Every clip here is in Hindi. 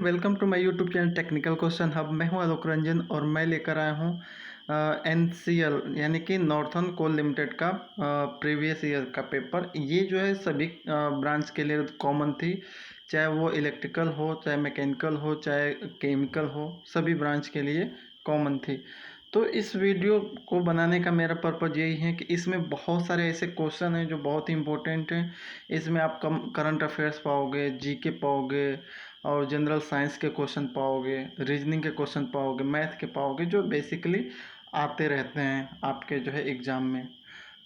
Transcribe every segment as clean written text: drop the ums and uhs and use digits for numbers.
Welcome to my YouTube channel technical question hub. मैं हूं आलोक रंजन और मैं लेकर आया हूं NCL यानी कि नॉर्थर्न कोल लिमिटेड का प्रीवियस ईयर का पेपर। ये जो है सभी ब्रांच के लिए कॉमन थी, चाहे वो इलेक्ट्रिकल हो, चाहे मैकेनिकल हो, चाहे केमिकल हो, सभी ब्रांच के लिए कॉमन थी। तो इस वीडियो को बनाने का मेरा पर्पज़ यही है कि इसमें बहुत सारे ऐसे क्वेश्चन हैं जो बहुत ही इंपॉर्टेंट हैं। इसमें आप करंट अफेयर्स पाओगे, जीके पाओगे और जनरल साइंस के क्वेश्चन पाओगे, रीजनिंग के क्वेश्चन पाओगे, मैथ के पाओगे, जो बेसिकली आते रहते हैं आपके जो है एग्ज़ाम में।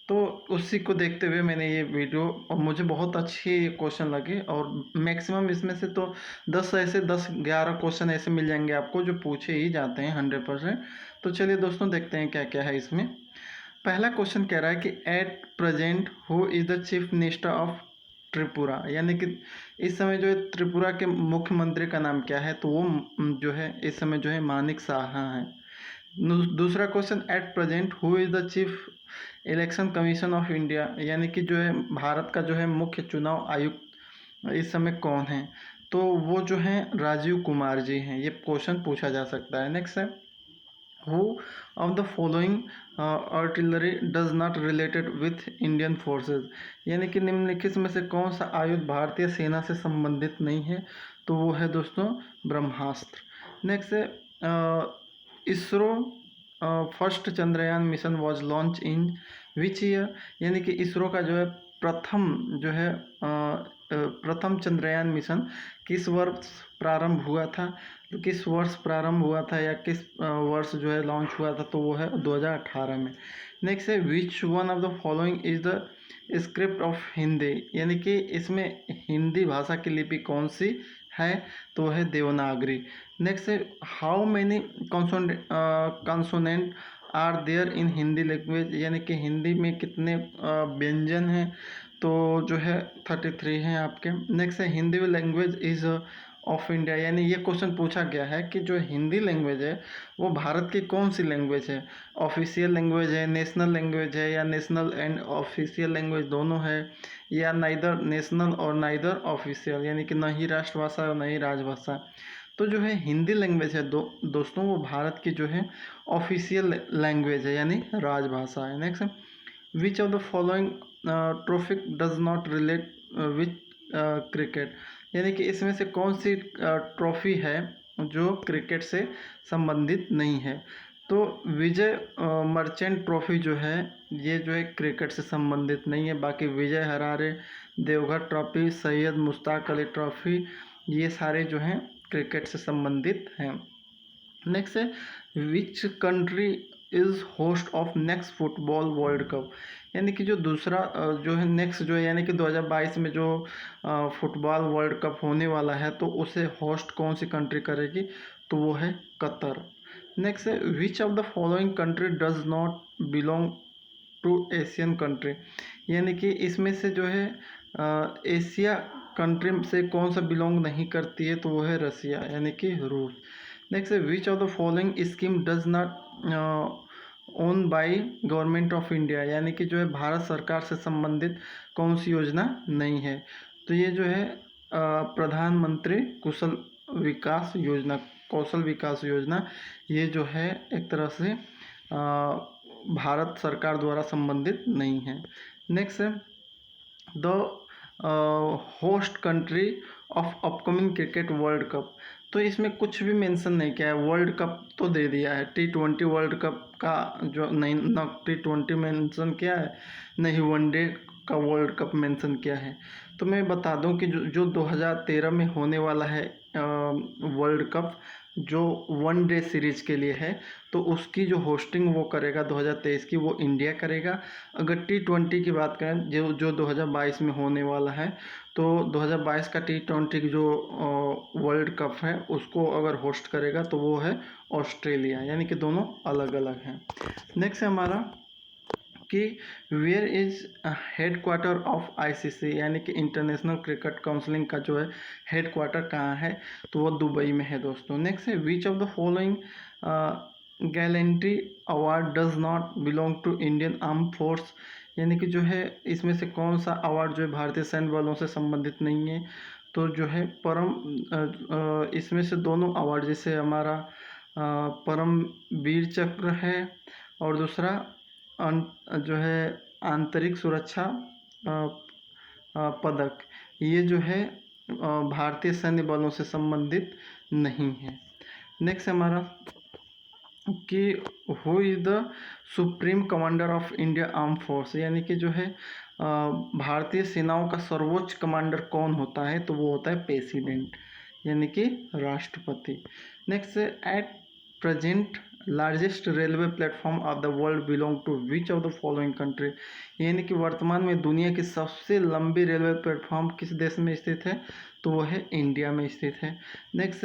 तो उसी को देखते हुए मैंने ये वीडियो, और मुझे बहुत अच्छे क्वेश्चन लगे और मैक्सिमम इसमें से तो 10 11 क्वेश्चन ऐसे मिल जाएंगे आपको जो पूछे ही जाते हैं 100%। तो चलिए दोस्तों देखते हैं क्या क्या है इसमें। पहला क्वेश्चन कह रहा है कि at present who is the chief minister of Tripura, यानी कि इस समय जो है त्रिपुरा के मुख्यमंत्री का नाम क्या है, तो वो जो है इस समय जो है मानिक साहा है। दूसरा question, at present who is the chief election commission of India, यानी कि जो है भारत का जो है मुख्य चुनाव आयुक्त इस समय कौन है, तो वो जो है राजीव कुमार जी हैं। ये क्वेश्चन पूछा जा सकता है। नेक्स्ट है, who of the following artillery does not related with Indian forces, यानी कि निम्नलिखित में से कौन सा आयुध भारतीय सेना से संबंधित नहीं है, तो वो है दोस्तों ब्रह्मास्त्र। नेक्स्ट है, ISRO first Chandrayaan mission was launch in which year, यानी कि इसरो का जो है प्रथम जो है प्रथम चंद्रयान मिशन किस वर्ष प्रारंभ हुआ था, तो किस वर्ष प्रारंभ हुआ था या किस वर्ष जो है लॉन्च हुआ था, तो वो है 2018 में। नेक्स्ट है, which one of the following is the script of Hindi, यानी कि इसमें हिंदी भाषा की लिपि कौन सी है, तो है देवनागरी। नेक्स्ट है, how many consonant are there in Hindi language, यानी कि हिंदी में कितने व्यंजन हैं, तो जो है 33 हैं आपके। नेक्स्ट है, Hindi language is of India, यानी ये क्वेश्चन पूछा गया है कि जो हिंदी लैंग्वेज है वो भारत की कौन सी लैंग्वेज है, ऑफिशियल लैंग्वेज है, नेशनल लैंग्वेज है, या नेशनल एंड ऑफिशियल लैंग्वेज दोनों है, या नाइदर नेशनल और नाइदर ऑफिशियल, यानी कि न ही राष्ट्रभाषा और न ही राजभाषा। तो जो है हिंदी लैंग्वेज है दोस्तों वो भारत की जो है ऑफिशियल लैंग्वेज है, यानी राजभाषा है। Next, which of the following trophic does not relate with cricket, यानी कि इसमें से कौन सी ट्रॉफी है जो क्रिकेट से संबंधित नहीं है, तो विजय मर्चेंट ट्रॉफी जो है ये जो है क्रिकेट से संबंधित नहीं है। बाकी विजय हरारे, देवघर ट्रॉफी, सैयद मुश्ताक अली ट्रॉफी, ये सारे जो हैं क्रिकेट से संबंधित हैं। नेक्स्ट है, which country is host of next football world cup, यानी कि जो दूसरा जो है नेक्स्ट जो है यानी कि 2022 में जो फुटबॉल वर्ल्ड कप होने वाला है, तो उसे होस्ट कौन सी कंट्री करेगी, तो वो है कतर। नेक्स्ट है, which of the following country does not belong to Asian country, यानी कि इसमें से जो है एशिया कंट्री से कौन सा बिलोंग नहीं करती है, तो वो है रसिया, यानी कि रूस। नेक्स्ट है, which of the following scheme does not own by government of India, यानी कि जो है भारत सरकार से संबंधित कौन सी योजना नहीं है, तो ये जो है प्रधानमंत्री कौशल विकास योजना, ये जो है एक तरह से भारत सरकार द्वारा संबंधित नहीं है। नेक्स्ट है, the host country of upcoming cricket world cup, तो इसमें कुछ भी मेंशन नहीं किया है। वर्ल्ड कप तो दे दिया है, T20 वर्ल्ड कप का जो नहीं, ना T20 मेंशन किया है, नहीं वनडे का वर्ल्ड कप मेंशन किया है। तो मैं बता दूं कि जो 2013 में होने वाला है वर्ल्ड कप, जो वन डे सीरीज के लिए है, तो उसकी जो होस्टिंग वो करेगा 2023 की, वो इंडिया करेगा। अगर T20 की बात करें जो 2022 में होने वाला है, तो 2022 का T20 की जो वर्ल्ड कप है उसको अगर होस्ट करेगा तो वो है ऑस्ट्रेलिया, यानी कि दोनों अलग अलग हैं। नेक्स्ट है हमारा कि where is headquarter of ICC, यानी कि इंटरनेशनल क्रिकेट काउंसिलिंग का जो है हेड क्वार्टर कहाँ है, तो वो दुबई में है दोस्तों। नेक्स्ट है, which of the following gallantry award does not belong to Indian arm force, यानी कि जो है इसमें से कौन सा अवार्ड जो है भारतीय सैन्य बलों से संबंधित नहीं है, तो जो है इसमें से दोनों अवार्ड, जैसे हमारा परम वीर चक्र है और दूसरा जो है आंतरिक सुरक्षा पदक, ये जो है भारतीय सैन्य बलों से संबंधित नहीं है। नेक्स्ट हमारा कि who is the supreme commander of India arm force, यानी कि जो है भारतीय सेनाओं का सर्वोच्च कमांडर कौन होता है, तो वो होता है प्रेसिडेंट, यानी कि राष्ट्रपति। Next, at present largest railway platform of the world belong to which of the following country, यानी कि वर्तमान में दुनिया की सबसे लंबी रेलवे प्लेटफॉर्म किस देश में स्थित है, तो वो है इंडिया में स्थित है। Next,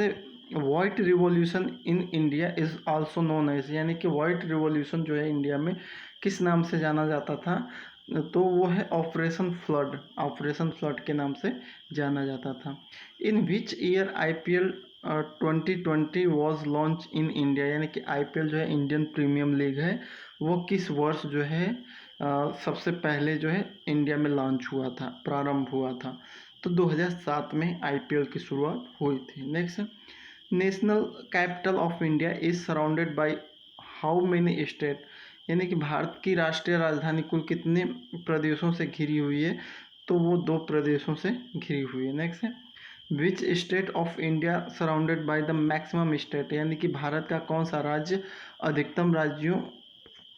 white revolution in India is also known as, यानी कि वाइट रिवॉल्यूशन जो है इंडिया में किस नाम से जाना जाता था, तो वो है ऑपरेशन फ्लड के नाम से जाना जाता था। In which year IPL 2020 was launch in India, यानी कि IPL जो है इंडियन प्रीमियम लीग है, वो किस वर्ष जो है सबसे पहले जो है इंडिया में लॉन्च हुआ था, प्रारंभ हुआ था, तो 2007 में IPL की शुरुआत हुई थी। Next, national capital of India is surrounded by how many state, यानी कि भारत की राष्ट्रीय राजधानी कुल कितने प्रदेशों से घिरी हुई है, तो वो 2 प्रदेशों से घिरी हुई है। नेक्स्ट है, which state of India surrounded by the maximum state, यानी कि भारत का कौन सा राज्य अधिकतम राज्यों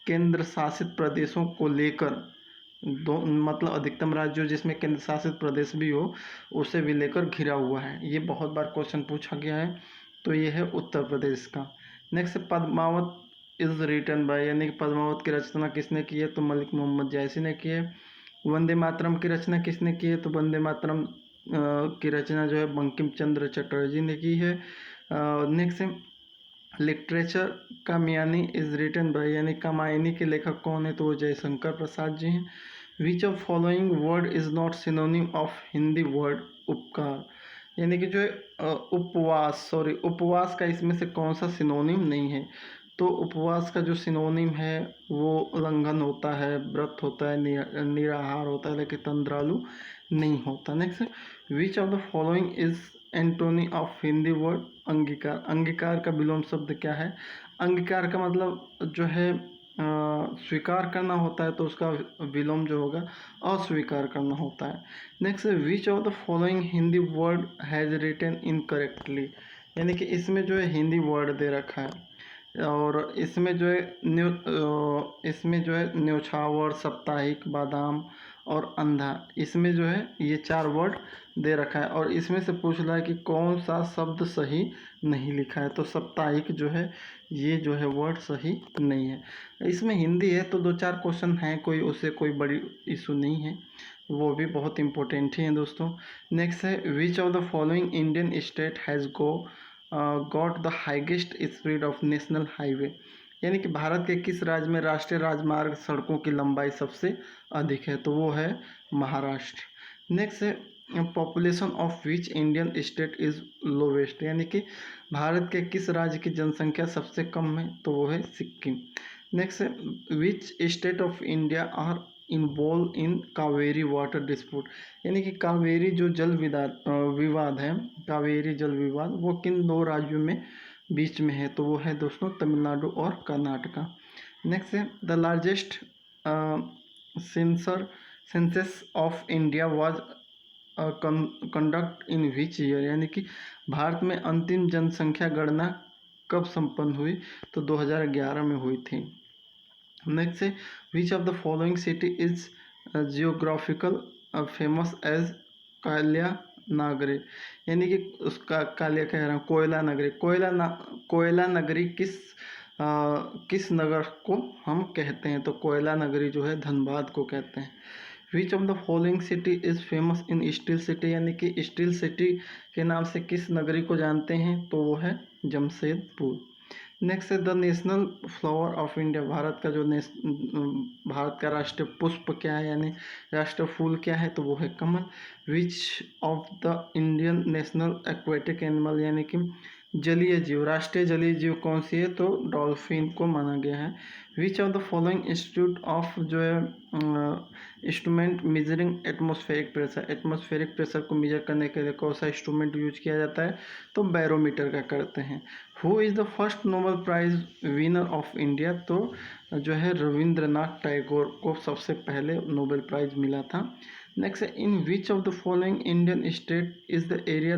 केंद्र शासित प्रदेशों को लेकर, दो मतलब अधिकतम राज्यों जिसमें केंद्र शासित प्रदेश भी हो उसे भी लेकर घिरा हुआ है, ये बहुत बार क्वेश्चन पूछा गया है, तो ये है उत्तर प्रदेश का। Next, Padmavat is written by, यानी कि पद्मावत की रचना किसने की है, तो मलिक मोहम्मद जैसी ने की है। वंदे मातरम की रचना किसने की है, तो वंदे मातरम की रचना जो है बंकिम चंद्र चटर्जी ने की है। Next, literature Kamayani is written by, यानी कामायनी के लेखक कौन है, तो वो जयशंकर प्रसाद जी हैं। Which of following word is not synonym of Hindi word उपकार, यानी कि जो है उपवास का इसमें से कौन सा सिनोनिम नहीं है, तो उपवास का जो सिनोनिम है वो उल्लंघन होता है, व्रत होता है, निराहार होता है, लेकिन तंद्रालु नहीं होता। Next, which of the following is antonym of Hindi word अंगीकार, अंगीकार का विलोम शब्द क्या है, अंगीकार का मतलब जो है स्वीकार करना होता है, तो उसका विलोम जो होगा अस्वीकार करना होता है। Next, which of the following Hindi word has written incorrectly, यानी कि इसमें जो है हिंदी वर्ड दे रखा है और इसमें जो है न्योछावर, साप्ताहिक, बादाम और अंधा, इसमें जो है ये 4 वर्ड दे रखा है और इसमें से पूछ रहा है कि कौन सा शब्द सही नहीं लिखा है, तो साप्ताहिक जो है ये जो है वर्ड सही नहीं है। इसमें हिंदी है तो 2-4 क्वेश्चन हैं, कोई उससे कोई बड़ी इशू नहीं है, वो भी बहुत इंपॉर्टेंट ही हैं दोस्तों। नेक्स्ट है, which of the following Indian state has got the highest speed of national highway, यानी कि भारत के किस राज्य में राष्ट्रीय राजमार्ग सड़कों की लंबाई सबसे अधिक है, तो वो है महाराष्ट्र। नेक्स्ट है, population of which Indian state is lowest, यानी कि भारत के किस राज्य की जनसंख्या सबसे कम है, तो वो है सिक्किम। नेक्स्ट है, which state of India are involve in Kaveri water dispute, यानी कि कावेरी जो विवाद है, कावेरी जल विवाद वो किन 2 राज्यों में बीच में है, तो वो है दोस्तों तमिलनाडु और कर्नाटका। नेक्स्ट है, the largest census of India was conduct in which year, यानी कि भारत में अंतिम जनसंख्या गणना कब संपन्न हुई, तो 2011 में हुई थी। नेक्स्ट है, which of the following city is geographical famous as काल्या नागरी, यानी कि उसका कालिया कह रहा हूँ कोयला नगरी, कोयला नगरी किस नगर को हम कहते हैं, तो कोयला नगरी जो है धनबाद को कहते हैं। विच of the following city is famous in steel city, यानी कि स्टील सिटी के नाम से किस नगरी को जानते हैं, तो वो है जमशेदपुर। नेक्स्ट है, the national flower of India, Bharat का जो भारत का राष्ट्रीय पुष्प क्या है, यानी राष्ट्रीय फूल क्या है, तो वो है कमल। Which of the Indian national aquatic animal, यानी कि जलीय जीव, राष्ट्रीय जलीय जीव कौन सी है? तो डॉल्फिन को माना गया है। Which of the following institute of जो है instrument measuring atmospheric pressure, atmospheric pressure को मेजर करने के लिए कौन सा इंस्ट्रूमेंट यूज किया जाता है? तो बैरोमीटर का करते हैं। Who is the first Nobel prize winner of India? तो जो है रविंद्रनाथ टैगोर को सबसे पहले नोबेल प्राइज मिला था। Next, in which of the following Indian state is the area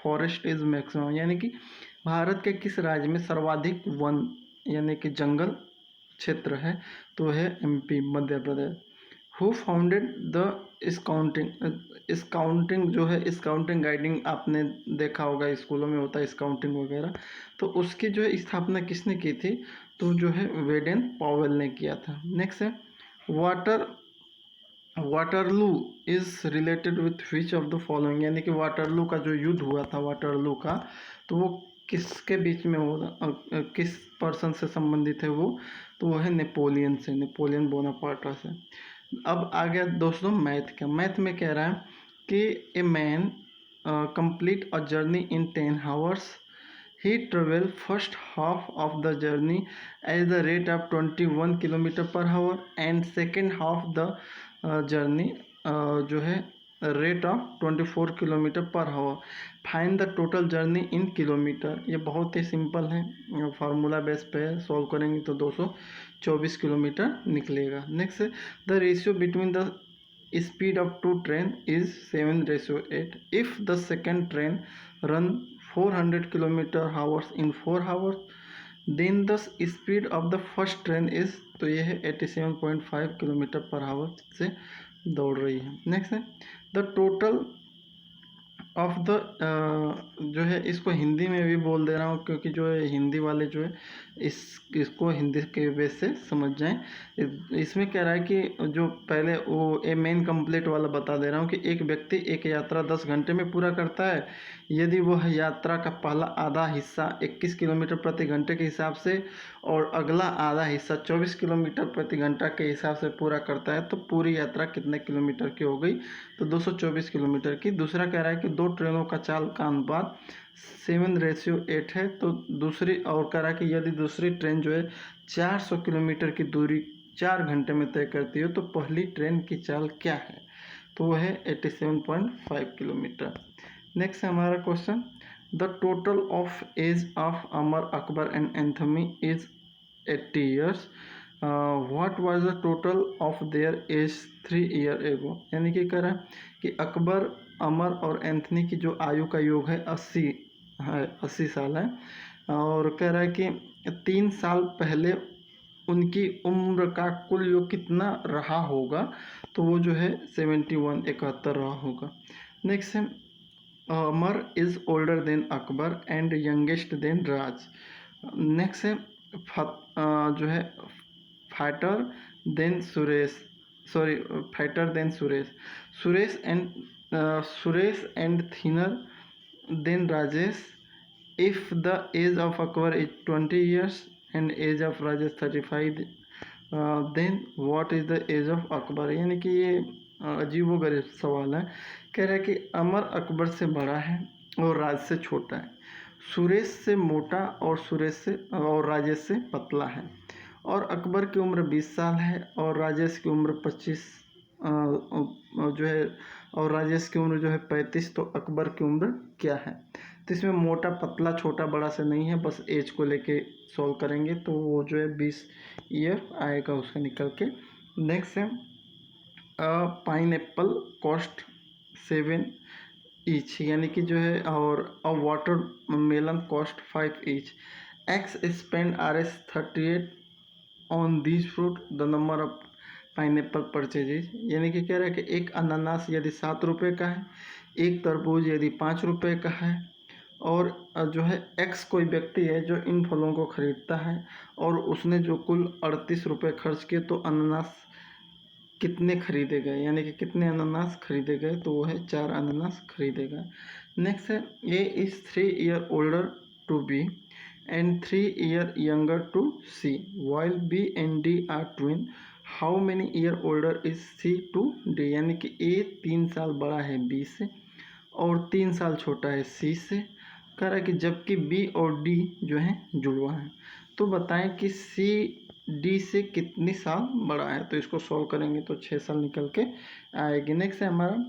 forest is maximum, यानी कि भारत के किस राज्य में सर्वाधिक वन यानी कि जंगल क्षेत्र है? तो है MP, Madhya Pradesh. Who founded the scouting जो है स्काउटिंग गाइडिंग आपने देखा होगा, स्कूलों में होता है स्काउटिंग वगैरह, तो उसकी जो है स्थापना किसने की थी? तो जो है वेडेन पॉवेल ने किया था। नेक्स्ट है Waterloo is related with which of the following, यानी कि वाटरलू का जो युद्ध हुआ था वाटरलू का, तो वो किसके बीच में हो, किस पर्सन से संबंधित है वो? तो वो है नेपोलियन से, नेपोलियन बोनापार्ट से। अब आ गया दोस्तों मैथ का। मैथ में कह रहा है कि a man complete a journey in 10 hours, he traveled first half of the journey at the rate of 21 kilometre per hour and second half the journey जो है rate of 24 kilometre per hour. Find the total journey in kilometre. ये बहुत ही सिंपल है, फार्मूला बेस पे सॉल्व करेंगे तो 224 किलोमीटर निकलेगा। Next, the ratio between the speed of two train is 7:8. If the second train run 400 kilometer hours in 4 hours, then the speed of the first train is, तो ये है 87.5 किलोमीटर पर आवर से दौड़ रही है। नेक्स्ट है द टोटल ऑफ द जो है, इसको हिंदी में भी बोल दे रहा हूँ क्योंकि जो है हिंदी वाले जो है इसको हिंदी के बेस से समझ जाएं। इसमें कह रहा है कि जो पहले वो मेन कंप्लीट वाला बता दे रहा हूँ कि एक व्यक्ति एक यात्रा 10 घंटे में पूरा करता है यदि वह यात्रा का पहला आधा हिस्सा 21 किलोमीटर प्रति घंटे के हिसाब से और अगला आधा हिस्सा 24 किलोमीटर प्रति घंटा के हिसाब से पूरा करता है, तो पूरी यात्रा कितने किलोमीटर की हो गई? तो 224 किलोमीटर की। दूसरा कह रहा है कि दो ट्रेनों का चाल का अनुपात 7:8 है। तो दूसरी और कह रहा है कि यदि दूसरी ट्रेन जो है 400 किलोमीटर की दूरी 4 घंटे में तय करती हो तो पहली ट्रेन की चाल क्या है? तो वह है 87.5 किलोमीटर। नेक्स्ट है हमारा question, the total of age of Amar Akbar and Anthony is 80 years. What was the total of their age 3 year ago, यानी कि कह रहा है कि अकबर, अमर और एंथनी की जो आयु का योग है 80 है, 80 साल है। और कह रहा है कि 3 साल पहले उनकी उम्र का कुल योग कितना रहा होगा? तो वो जो है 71 रहा होगा। नेक्स्ट है Amar is older than Akbar and youngest than Raj. Next है जो है fighter than Suresh, sorry fighter than Suresh, Suresh and thinner than Rajesh. If the age of Akbar is 20 years and age of Rajesh 35, then what is the age of Akbar, यानी कि ये अजीब व गरीब सवाल है। कह रहा है कि अमर अकबर से बड़ा है और राज से छोटा है, सुरेश से मोटा और राजेश से पतला है, और अकबर की उम्र 20 साल है और राजेश की उम्र 25 जो है, और राजेश की उम्र जो है 35, तो अकबर की उम्र क्या है? तो इसमें मोटा पतला छोटा बड़ा से नहीं है, बस एज को लेके सॉल्व करेंगे तो वो जो है 20 ईयर आएगा उसका निकल के। नेक्स्ट है पाइन एप्पल कॉस्ट 7 ईच, यानी कि जो है, और a watermelon cost 5 each. X spend Rs 38 on this fruit, the number of pineapple purchases, यानी कि कह रहा है कि एक अनानास यदि 7 रुपये का है, एक तरबूज यदि 5 रुपये का है, और जो है एक्स कोई व्यक्ति है जो इन फलों को खरीदता है और उसने जो कुल 38 रुपये खर्च किए, तो अनानास कितने खरीदे गए, यानी कि कितने अनानास खरीदे गए? तो वो है 4 अनानास खरीदेगा। नेक्स्ट है A is 3 year older to B and 3 year younger to C, while B and D are twin, how many year older is C to D, यानी कि ए 3 साल बड़ा है बी से और 3 साल छोटा है सी से, कह रहा है कि जबकि बी और डी जो है जुड़वा है। तो बताएं कि सी डी से कितनी साल बड़ा है। तो इसको सॉल्व करेंगे तो 6 साल निकल के आएगी। नेक्स्ट है हमारा,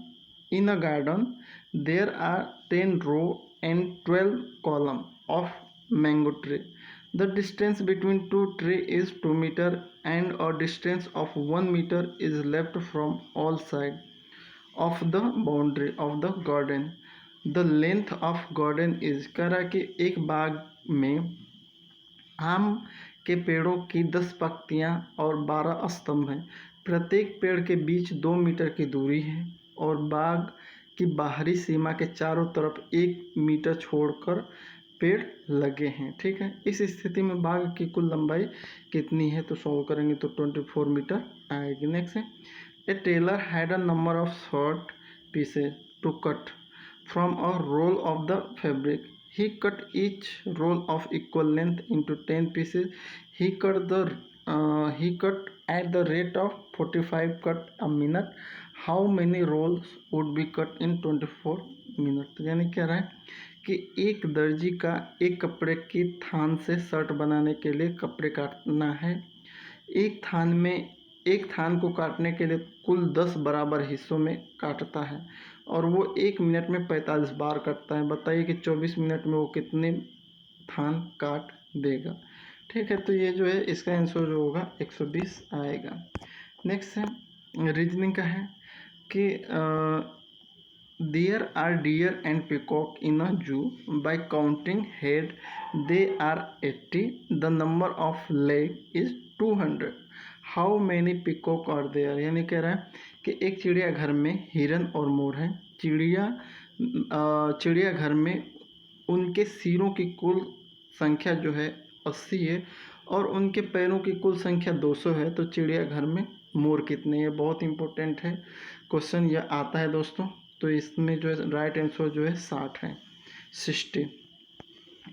in a garden there are 10 row and 12 column of mango tree. The distance between two trees is 2 meter and a distance of 1 meter is left from all sides of the boundary of the garden. The length of garden is, कह रहा है कि एक बाग में आम के पेड़ों की 10 पत्तियां और 12 स्तंभ हैं। प्रत्येक पेड़ के बीच 2 मीटर की दूरी है और बाग की बाहरी सीमा के चारों तरफ 1 मीटर छोड़कर पेड़ लगे हैं। ठीक है, इस स्थिति में बाग की कुल लंबाई कितनी है। तो सॉल्व करेंगे तो 24 मीटर आएगी। नेक्स्ट है, a tailor had a number of short pieces to cut from a roll of the fabric. He cut each roll of equal length into 10 pieces. He cut at the rate of 45 cut a minute. How many rolls would be cut in 24 minutes? यानी कह रहा है कि एक दर्जी का एक कपड़े की थान से शर्ट बनाने के लिए कपड़े काटना है। एक थान को काटने के लिए कुल 10 बराबर हिस्सों में काटता है और वो 1 मिनट में 45 बार काटता है। बताइए कि 24 मिनट में वो कितने थान काट देगा। ठीक है, तो ये जो है इसका आंसर जो होगा 120 आएगा। नेक्स्ट है रीजनिंग का है कि there are deer and peacock in a zoo. By counting head they are 80। The number of leg is 200। How many peacock are there. यानी कह रहा है कि एक चिड़ियाघर में हिरन और मोर हैं। चिड़ियाघर में उनके सिरों की कुल संख्या जो है 80 है और उनके पैरों की कुल संख्या 200 है। तो चिड़ियाघर में मोर कितने हैं। बहुत इंपॉर्टेंट है क्वेश्चन, यह आता है दोस्तों। तो इसमें जो है राइट आंसर जो है 60 है, 60।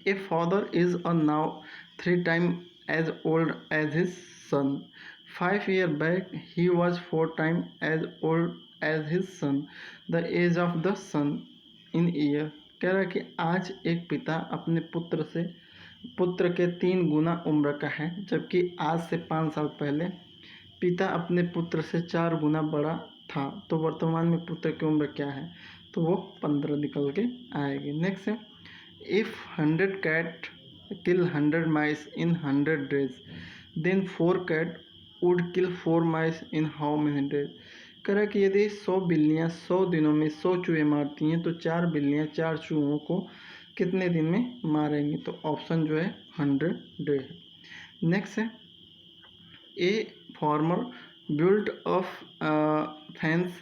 A father is a now 3 times as old as his son. 5 years back he was 4 times as old as his son. The age of the son in year। कह रहा है कि आज एक पिता अपने पुत्र के 3 गुना उम्र का है, जबकि आज से 5 साल पहले पिता अपने पुत्र से 4 गुना बड़ा था। तो वर्तमान में पुत्र की उम्र क्या है। तो वो 15 निकल के आएगी। नेक्स्ट है, if 100 cat kill 100 mice in 100 days, then 4 cat would kill 4 mice in how many days। कह रहा है कि यदि 100 बिल्लियाँ 100 दिनों में 100 चूहे मारती हैं तो 4 बिल्लियाँ 4 चूहों को कितने दिन में मारेंगी। तो ऑप्शन जो है 100 डे है। नेक्स्ट है, a farmer built a fence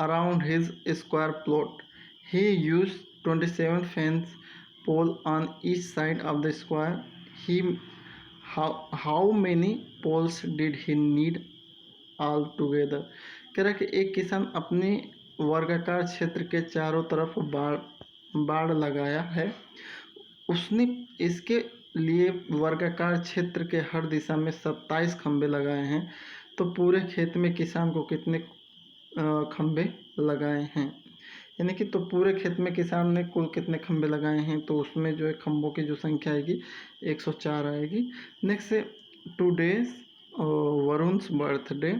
around his square plot. He used 27 fence poles on each side of the square. How many poles did he need altogether? कह रहा है कि एक किसान अपने वर्गाकार क्षेत्र के चारों तरफ बाड़ लगाया है। उसने इसके लिए वर्गाकार क्षेत्र के हर दिशा में 27 खंभे लगाए हैं। तो पूरे खेत में किसान को कितने खंभे लगाए हैं। यानी कि तो पूरे खेत में किसान ने कुल कितने खंभे लगाए हैं। तो उसमें जो है खंभों की जो संख्या आएगी 104 आएगी। नेक्स्ट है, today's वरुण्स birthday.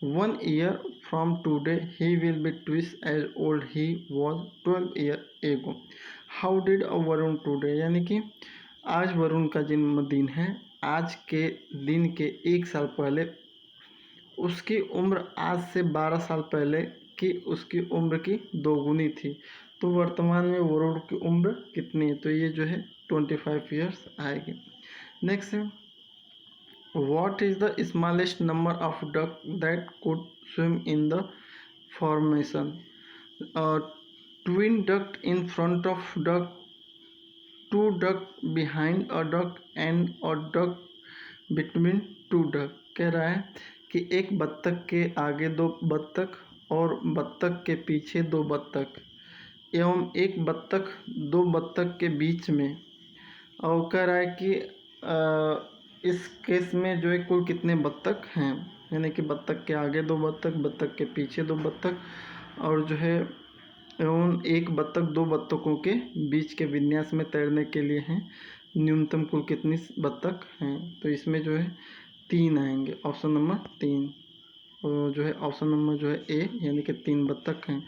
1 year from today he will be twice as old he was 12 years ago. How did Varun today. यानी कि आज वरुण का जन्मदिन है। आज के दिन के 1 साल पहले उसकी उम्र आज से 12 साल पहले की उसकी उम्र की 2 गुनी थी। तो वर्तमान में वरुण की उम्र कितनी है। तो ये जो है 25 ईयर्स आएगी। नेक्स्ट है, what is the smallest number of duck that could swim in the formation. Twin duck in front of duck, 2 duck behind a duck and a duck between 2 duck. कह रहा है कि एक बत्तख के आगे 2 बत्तख और बत्तख के पीछे 2 बत्तख एवं एक बत्तख 2 बत्तख के बीच में। और कह रहा है कि इस केस में जो है कुल कितने बत्तख हैं। यानी कि बत्तख के आगे 2 बत्तख, बत्तख के पीछे 2 बत्तख और जो है एवं एक बत्तख दो बत्तखों के बीच के विन्यास में तैरने के लिए हैं। न्यूनतम कुल कितनी बत्तख हैं? तो इसमें जो है 3 आएंगे, ऑप्शन नंबर 3। और जो है ऑप्शन नंबर जो है ए, यानी कि 3 बत्तख हैं।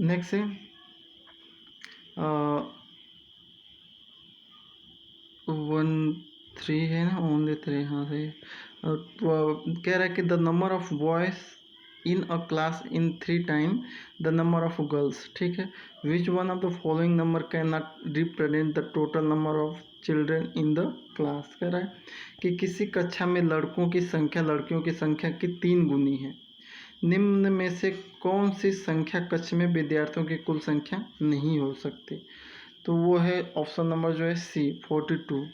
नेक्स्ट है 1 3 है ना, ओनली 3, हाँ सही। कह रहा है कि the number of boys in a class in 3 time the number of girls, ठीक है। Which one of the following number can not represent the total number of children in the class. कह रहा है कि किसी कक्षा में लड़कों की संख्या लड़कियों की संख्या की 3 गुनी है। निम्न में से कौन सी संख्या कक्षा में विद्यार्थियों की कुल संख्या नहीं हो सकती? तो वो है ऑप्शन नंबर जो है सी, 42,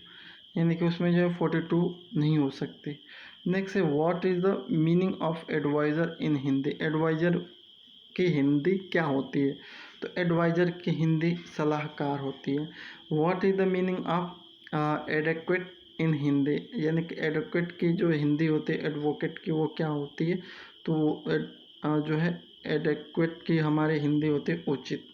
यानी कि उसमें जो है 42 नहीं हो सकती। नेक्स्ट है what is the meaning of adviser in Hindi. Adviser की हिंदी क्या होती है? तो एडवाइज़र की हिंदी सलाहकार होती है। What is the meaning of adequate in Hindi, यानी कि एडेक्वेट की जो हिंदी होती है एडवोकेट की, वो क्या होती है? तो जो है एडेक्वेट की हमारी हिंदी होती है उचित।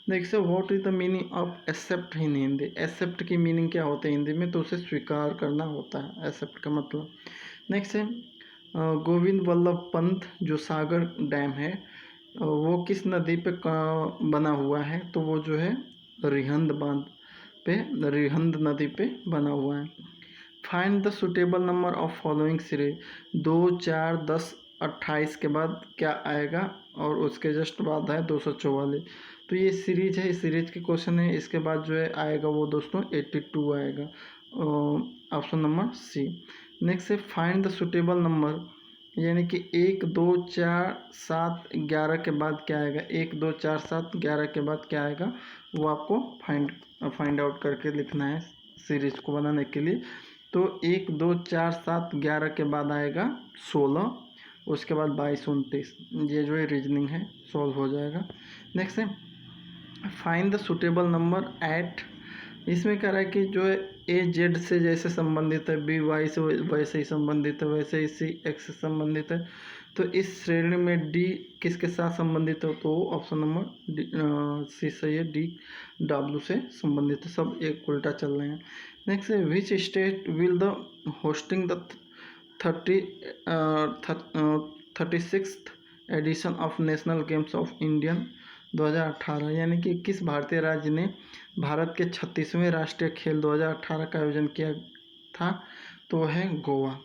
नेक्स्ट है what is the meaning of accept in Hindi. Accept की मीनिंग क्या होता है हिंदी में? तो उसे स्वीकार करना होता है एक्सेप्ट का मतलब। नेक्स्ट है गोविंद वल्लभ पंत जो सागर डैम है वो किस नदी पे बना हुआ है? तो वो जो है रिहंद बांध पे, रिहंद नदी पे बना हुआ है। Find the suitable number of following series. 2 4 10 28 के बाद क्या आएगा? और उसके जस्ट बाद है 244। तो ये सीरीज है, इस सीरीज के क्वेश्चन है। इसके बाद जो है आएगा वो दोस्तों 82 आएगा, ऑप्शन नंबर सी। नेक्स्ट है फाइंड द सुटेबल नंबर, यानी कि 1 2 4 7 11 के बाद क्या आएगा? 1 2 4 7 11 के बाद क्या आएगा वो आपको फाइंड आउट करके लिखना है सीरीज को बनाने के लिए। तो 1 2 4 7 11 के बाद आएगा 16, उसके बाद 22 29। ये जो है रीजनिंग है, सॉल्व हो जाएगा। नेक्स्ट है find the suitable number at. इसमें कह रहा है कि जो है ए जेड से जैसे संबंधित है, बी वाई से वैसे ही संबंधित है, वैसे ही सी एक्स से संबंधित है। तो इस श्रेणी में डी किसके साथ संबंधित है? तो ऑप्शन नंबर सी सही है, डी डब्ल्यू से संबंधित है। सब एक उल्टा चल रहे हैं। नेक्स्ट है which state will the hosting the 36th edition of national games of Indian 2018, यानी कि किस भारतीय राज्य ने भारत के 36वें राष्ट्रीय खेल 2018 का आयोजन किया था? तो वह है गोवा।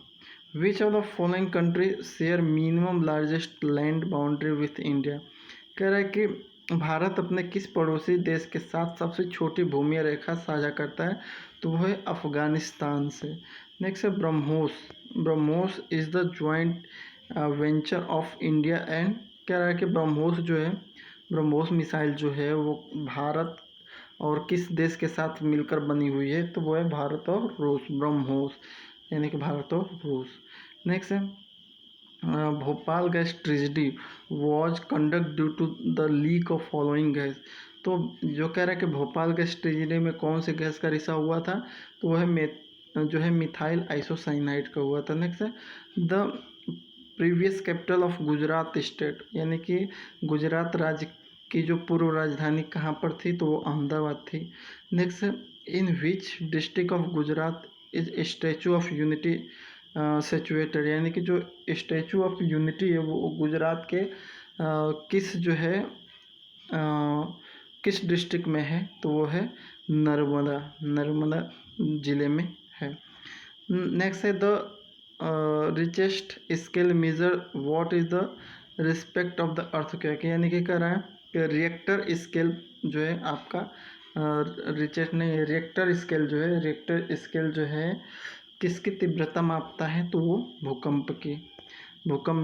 विच of the following country share minimum largest land boundary with India. कह रहा है कि भारत अपने किस पड़ोसी देश के साथ सबसे छोटी भूमि रेखा साझा करता है? तो वह है अफगानिस्तान से। नेक्स्ट है BrahMos. BrahMos is the joint venture of India and, कह रहा है कि ब्रह्मोस जो है, ब्रह्मोस मिसाइल जो है वो भारत और किस देश के साथ मिलकर बनी हुई है? तो वो है भारत और रूस। ब्रह्मोस यानी कि भारत और रूस। नेक्स्ट है Bhopal gas tragedy was conduct due to the leak of following gas. तो जो कह रहा है कि भोपाल गैस ट्रेजेडी में कौन से गैस का रिसाव हुआ था? तो वह जो है मिथाइल आइसोसाइनाइड का हुआ था। नेक्स्ट है the previous capital of Gujarat state, यानी कि गुजरात राज्य की जो पूर्व राजधानी कहाँ पर थी? तो वो अहमदाबाद थी। नेक्स्ट है in which district of Gujarat is statue of unity situated, यानी कि जो स्टैचू ऑफ यूनिटी है वो गुजरात के किस जो है किस डिस्ट्रिक्ट में है? तो वो है नर्मदा ज़िले में है। नेक्स्ट है the richest scale major what is the respect of the earthquake, यानी कि कह रहा है कि रिएक्टर स्केल जो है आपका रिचेस्ट नहीं, रिएक्टर स्केल जो है, रिएक्टर स्केल जो है किसकी तीव्रता मापता है? तो वो भूकंप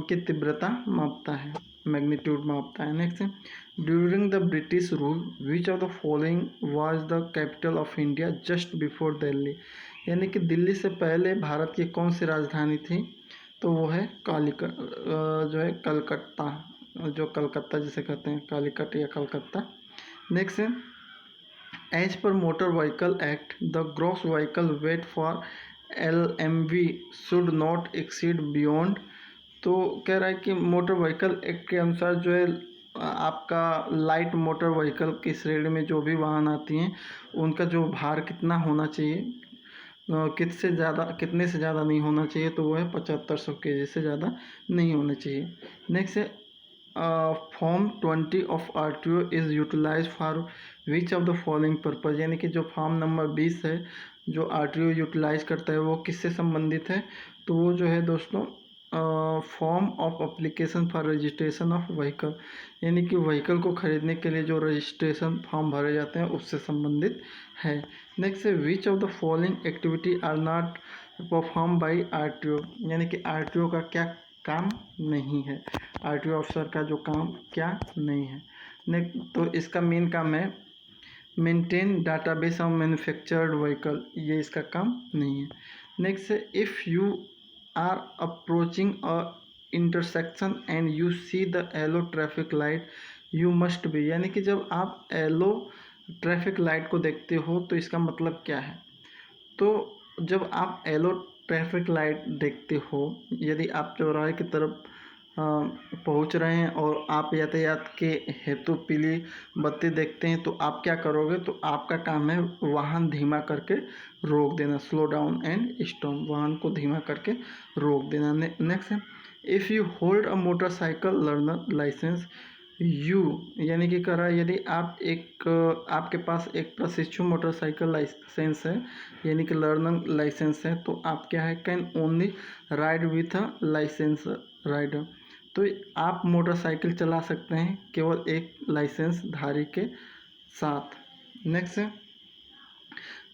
की तीव्रता मापता है, मैग्नीट्यूड मापता है। नेक्स्ट है during the British rule which of the following was the capital of India just before Delhi, यानी कि दिल्ली से पहले भारत की कौन सी राजधानी थी? तो वो है जो है कलकत्ता, जो कलकत्ता जिसे कहते हैं, कालीकट या कलकत्ता। नेक्स्ट है as per motor vehicle act the gross vehicle weight for LMV should not exceed beyond. तो कह रहा है कि मोटर व्हीकल एक्ट के अनुसार जो है आपका लाइट मोटर व्हीकल की श्रेणी में जो भी वाहन आती हैं उनका जो भार कितना होना चाहिए, कितने से ज़्यादा नहीं होना चाहिए, तो वो है 7500 केजी से ज़्यादा नहीं होना चाहिए। नेक्स्ट है form 20 of RTO is utilize for which of the following purpose, यानी कि जो फॉर्म नंबर 20 है जो आरटीओ यूटिलाइज करता है वो किससे संबंधित है, तो वो जो है दोस्तों form of application for registration of vehicle, यानी कि व्हीकल को खरीदने के लिए जो रजिस्ट्रेशन फॉर्म भरे जाते हैं उससे संबंधित है। नेक्स्ट है which of the following activity are not perform by RTO, यानी कि आरटीओ का क्या काम नहीं है, आरटीओ अफसर का जो काम क्या नहीं है। नेक्स्ट तो इसका मेन काम है maintain database of manufactured vehicle, ये इसका काम नहीं है। नेक्स्ट है if you are approaching a intersection and you see the yellow traffic light you must be, यानी कि जब आप येलो ट्रैफिक लाइट को देखते हो तो इसका मतलब क्या है, तो जब आप येलो ट्रैफिक लाइट देखते हो, यदि आप चौराहे की तरफ पहुंच रहे हैं और आप यातायात के हेतु पीली बत्ती देखते हैं तो आप क्या करोगे, तो आपका काम है वाहन धीमा करके रोक देना, स्लो डाउन एंड स्टॉप, वाहन को धीमा करके रोक देना। नेक्स्ट है if you hold a motorcycle learner licence you, यानी कि कह रहा है यदि आप आपके पास एक प्रशिक्षु मोटरसाइकिल लाइसेंस है, यानी कि लर्नर लाइसेंस है, तो आप क्या है can only ride with a licence rider, तो आप मोटरसाइकिल चला सकते हैं केवल एक लाइसेंस धारी के साथ। नेक्स्ट है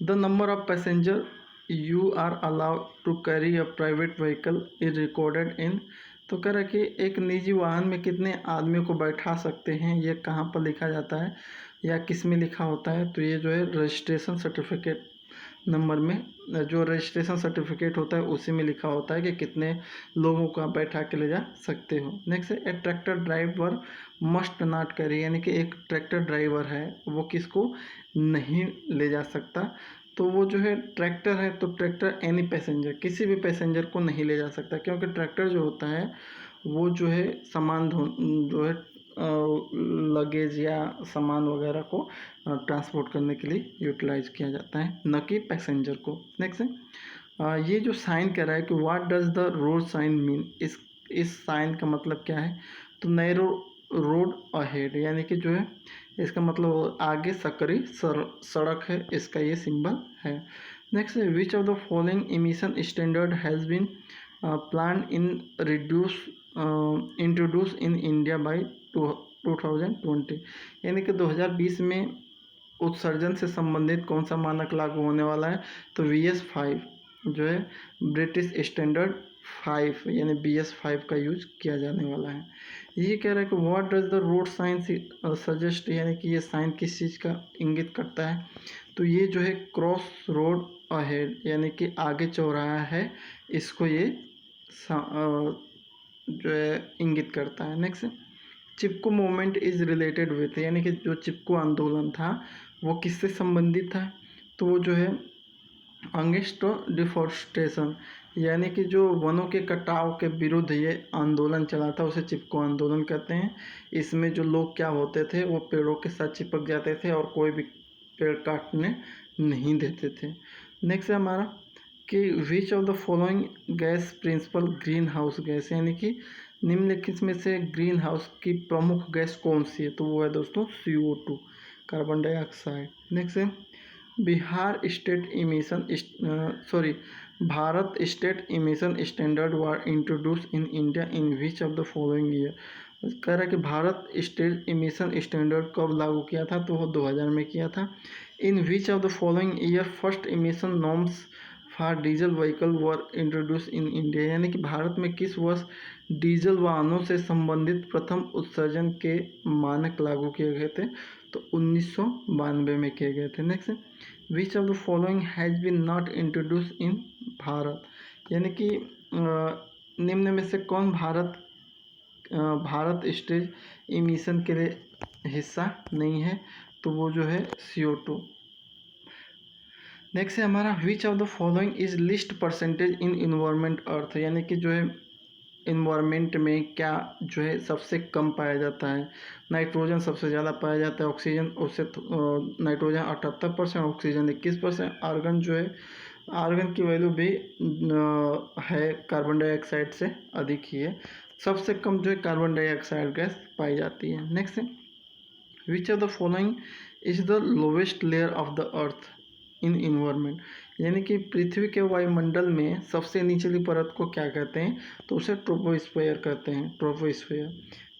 the number of passenger you are allowed to carry a private vehicle is recorded in, तो कह रहा है कि एक निजी वाहन में कितने आदमियों को बैठा सकते हैं ये कहाँ पर लिखा जाता है या किस में लिखा होता है, तो ये जो है रजिस्ट्रेशन सर्टिफिकेट नंबर में, जो रजिस्ट्रेशन सर्टिफिकेट होता है उसी में लिखा होता है कि कितने लोगों को आप बैठा के ले जा सकते हो। नेक्स्ट है a tractor driver must not carry, यानी कि एक ट्रैक्टर ड्राइवर है वो किसको नहीं ले जा सकता, तो वो जो है ट्रैक्टर है तो ट्रैक्टर एनी पैसेंजर, किसी भी पैसेंजर को नहीं ले जा सकता, क्योंकि ट्रैक्टर जो होता है वो जो है सामान जो है लगेज या सामान वगैरह को ट्रांसपोर्ट करने के लिए यूटिलाइज किया जाता है, न कि पैसेंजर को। नेक्स्ट है ये जो साइन कह रहा है कि what does the road sign mean, इस साइन का मतलब क्या है, तो नैरो रोड अहेड, यानी कि जो है इसका मतलब आगे सकरी सड़क है, इसका ये सिंबल है। नेक्स्ट है which of the following emission standard has been plan in reduce introduce in India by 2020, यानी कि 2020 में उत्सर्जन से संबंधित कौन सा मानक लागू होने वाला है, तो BS5 जो है ब्रिटिश स्टैंडर्ड 5 यानी BS5 का यूज किया जाने वाला है। ये कह रहा है कि what does the road sign suggest, यानी कि ये साइन किस चीज़ का इंगित करता है, तो ये जो है क्रॉस रोड अहेड, यानी कि आगे चौराहा है, इसको ये जो है इंगित करता है। Next Chipko movement is related with, यानी कि जो चिपको आंदोलन था वो किससे संबंधित था, तो वो जो है अगेंस्ट डिफॉरेस्टेशन, यानी कि जो वनों के कटाव के विरुद्ध ये आंदोलन चला था उसे चिपको आंदोलन कहते हैं। इसमें जो लोग क्या होते थे वो पेड़ों के साथ चिपक जाते थे और कोई भी पेड़ काटने नहीं देते थे। नेक्स्ट है हमारा कि which of the following gas principal greenhouse gas, यानी कि निम्नलिखित में से ग्रीन हाउस की प्रमुख गैस कौन सी है, तो वो है दोस्तों CO2 कार्बन डाइऑक्साइड। नेक्स्ट है Bihar state emission Bharat state emission standard were introduce in India in which of the following year, कह रहा है कि भारत स्टेट इमिशन स्टैंडर्ड कब लागू किया था, तो वो 2000 में किया था। In which of the following year first emission norms for diesel vehicle were introduce in India, यानी कि भारत में किस वर्ष डीजल वाहनों से संबंधित प्रथम उत्सर्जन के मानक लागू किए गए थे, तो 1992 में किए गए थे। Next which of the following has been not introduce in Bharat, यानी कि निम्न में से कौन भारत स्टेज इमिशन के लिए हिस्सा नहीं है, तो वो जो है CO2। नेक्स्ट है हमारा which of the following is least percentage in environment earth, यानी कि जो है इन्वायरमेंट में क्या जो है सबसे कम पाया जाता है? नाइट्रोजन सबसे ज़्यादा पाया जाता है, ऑक्सीजन उससे नाइट्रोजन 78%, ऑक्सीजन 21%। आर्गन जो है, आर्गन की वैल्यू भी है कार्बन डाइऑक्साइड से अधिक ही है। सबसे कम जो है कार्बन डाइऑक्साइड गैस पाई जाती है। नेक्स्ट है, which of the following is the lowest layer of the earth in environment? यानी कि पृथ्वी के वायुमंडल में सबसे निचली परत को क्या कहते हैं? तो उसे ट्रोपोस्फेयर कहते हैं, ट्रोपोस्फेयर।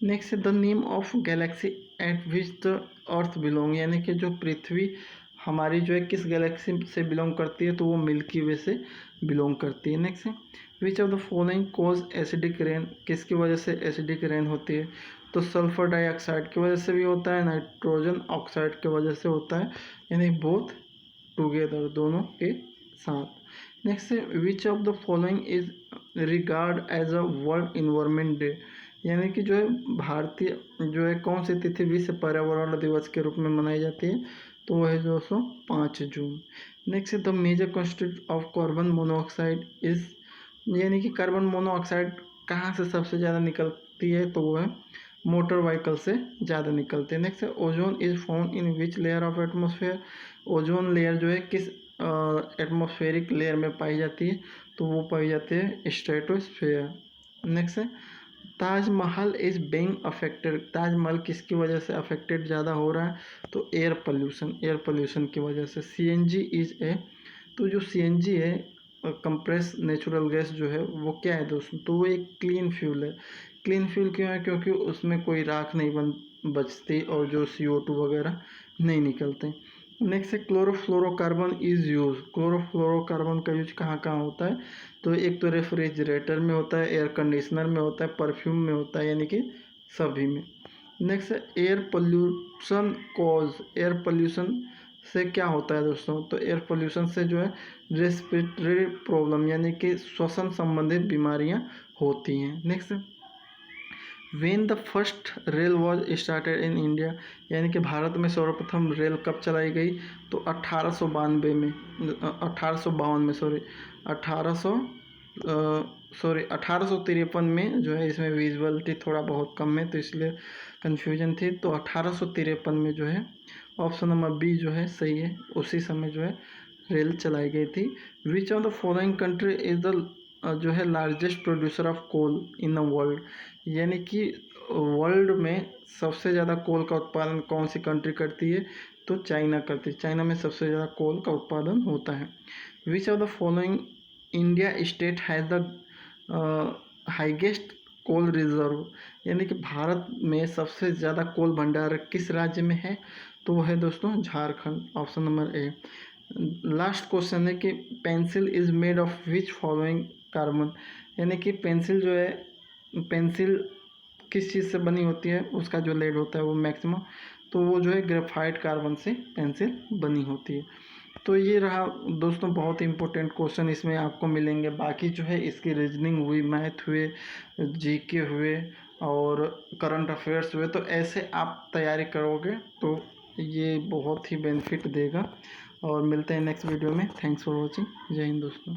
नेक्स्ट है, the name of Galaxy eight which the earth belong? यानी कि जो पृथ्वी हमारी जो है किस गैलेक्सी से बिलोंग करती है? तो वो मिल्की वे से बिलोंग करती है। नेक्स्ट है, which of the following cause acidic rain? किसकी वजह से एसिडिक रेन होती है? तो सल्फर डाइऑक्साइड की वजह से भी होता है, नाइट्रोजन ऑक्साइड की वजह से होता है, यानी बोथ टुगेदर, दोनों के साथ। नेक्स्ट है, which of the following is regard as a world environment day? यानी कि जो है भारतीय जो है कौन सी तिथि विश्व पर्यावरण दिवस के रूप में मनाई जाती है? तो वह है दोस्तों 5 जून। नेक्स्ट है, the major constitute of carbon monoxide is? यानी कि कार्बन मोनोऑक्साइड कहाँ से सबसे ज़्यादा निकलती है? तो वो है मोटर व्हीकल से ज़्यादा निकलते हैं। नेक्स्ट है, ozone is found in which layer of atmosphere? Ozone layer जो है किस एटमॉस्फेरिक लेयर में पाई जाती है? तो वो पाई जाती है स्ट्रेटोस्फेयर। नेक्स्ट है, Taj Mahal is being affected? Taj Mahal किसकी वजह से अफेक्टेड ज़्यादा हो रहा है? तो एयर पोल्यूशन, एयर पोल्यूशन की वजह से। CNG is a? तो जो सीएनजी है कंप्रेस नेचुरल गैस जो है वो क्या है दोस्तों? तो वो एक क्लीन फ्यूल है। क्लीन फ्यूल क्यों है? क्योंकि उसमें कोई राख नहीं बचती और जो CO2 वगैरह नहीं निकलते। नेक्स्ट है, क्लोरोफ्लोरोकार्बन इज़ यूज? क्लोरोफ्लोरोकार्बन का यूज कहाँ कहाँ होता है? तो एक तो रेफ्रिजरेटर में होता है, एयर कंडीशनर में होता है, परफ्यूम में होता है, यानी कि सभी में। नेक्स्ट है, air pollution cause? Air pollution से क्या होता है दोस्तों? तो एयर पोल्यूशन से जो है रेस्पिरेटरी प्रॉब्लम यानी कि श्वसन संबंधित बीमारियां होती हैं। Next, when the first rail was started in India? यानी कि भारत में सर्वप्रथम रेल कब चलाई गई? तो 1852 में, 1852 में, सॉरी 1853 में जो है। इसमें विजुअलिटी थोड़ा बहुत कम है तो इसलिए कन्फ्यूजन थी। तो 1853 में जो है, ऑप्शन नंबर बी जो है सही है, उसी समय जो है रेल चलाई गई थी। Which of the following country is the जो है largest producer of coal in the world? यानी कि वर्ल्ड में सबसे ज़्यादा कोल का उत्पादन कौन सी कंट्री करती है? तो चाइना करती है। चाइना में सबसे ज़्यादा कोल का उत्पादन होता है। Which of the following India state has the highest coal reserve? यानी कि भारत में सबसे ज़्यादा कोल भंडार किस राज्य में है? तो वो है दोस्तों Jharkhand, option number A. Last question है कि pencil is made of which following carbon? यानी कि पेंसिल जो है, पेंसिल किस चीज़ से बनी होती है? उसका जो लेड होता है वो मैक्सिमम, तो वो जो है ग्रेफाइट कार्बन से पेंसिल बनी होती है। तो ये रहा दोस्तों बहुत इंपॉर्टेंट क्वेश्चन इसमें आपको मिलेंगे। बाकी जो है इसकी रीजनिंग हुई, मैथ हुए, जीके हुए और करंट अफेयर्स हुए, तो ऐसे आप तैयारी करोगे तो ये बहुत ही बेनिफिट देगा। और मिलते हैं नेक्स्ट वीडियो में। Thanks for watching. जय हिंद दोस्तों।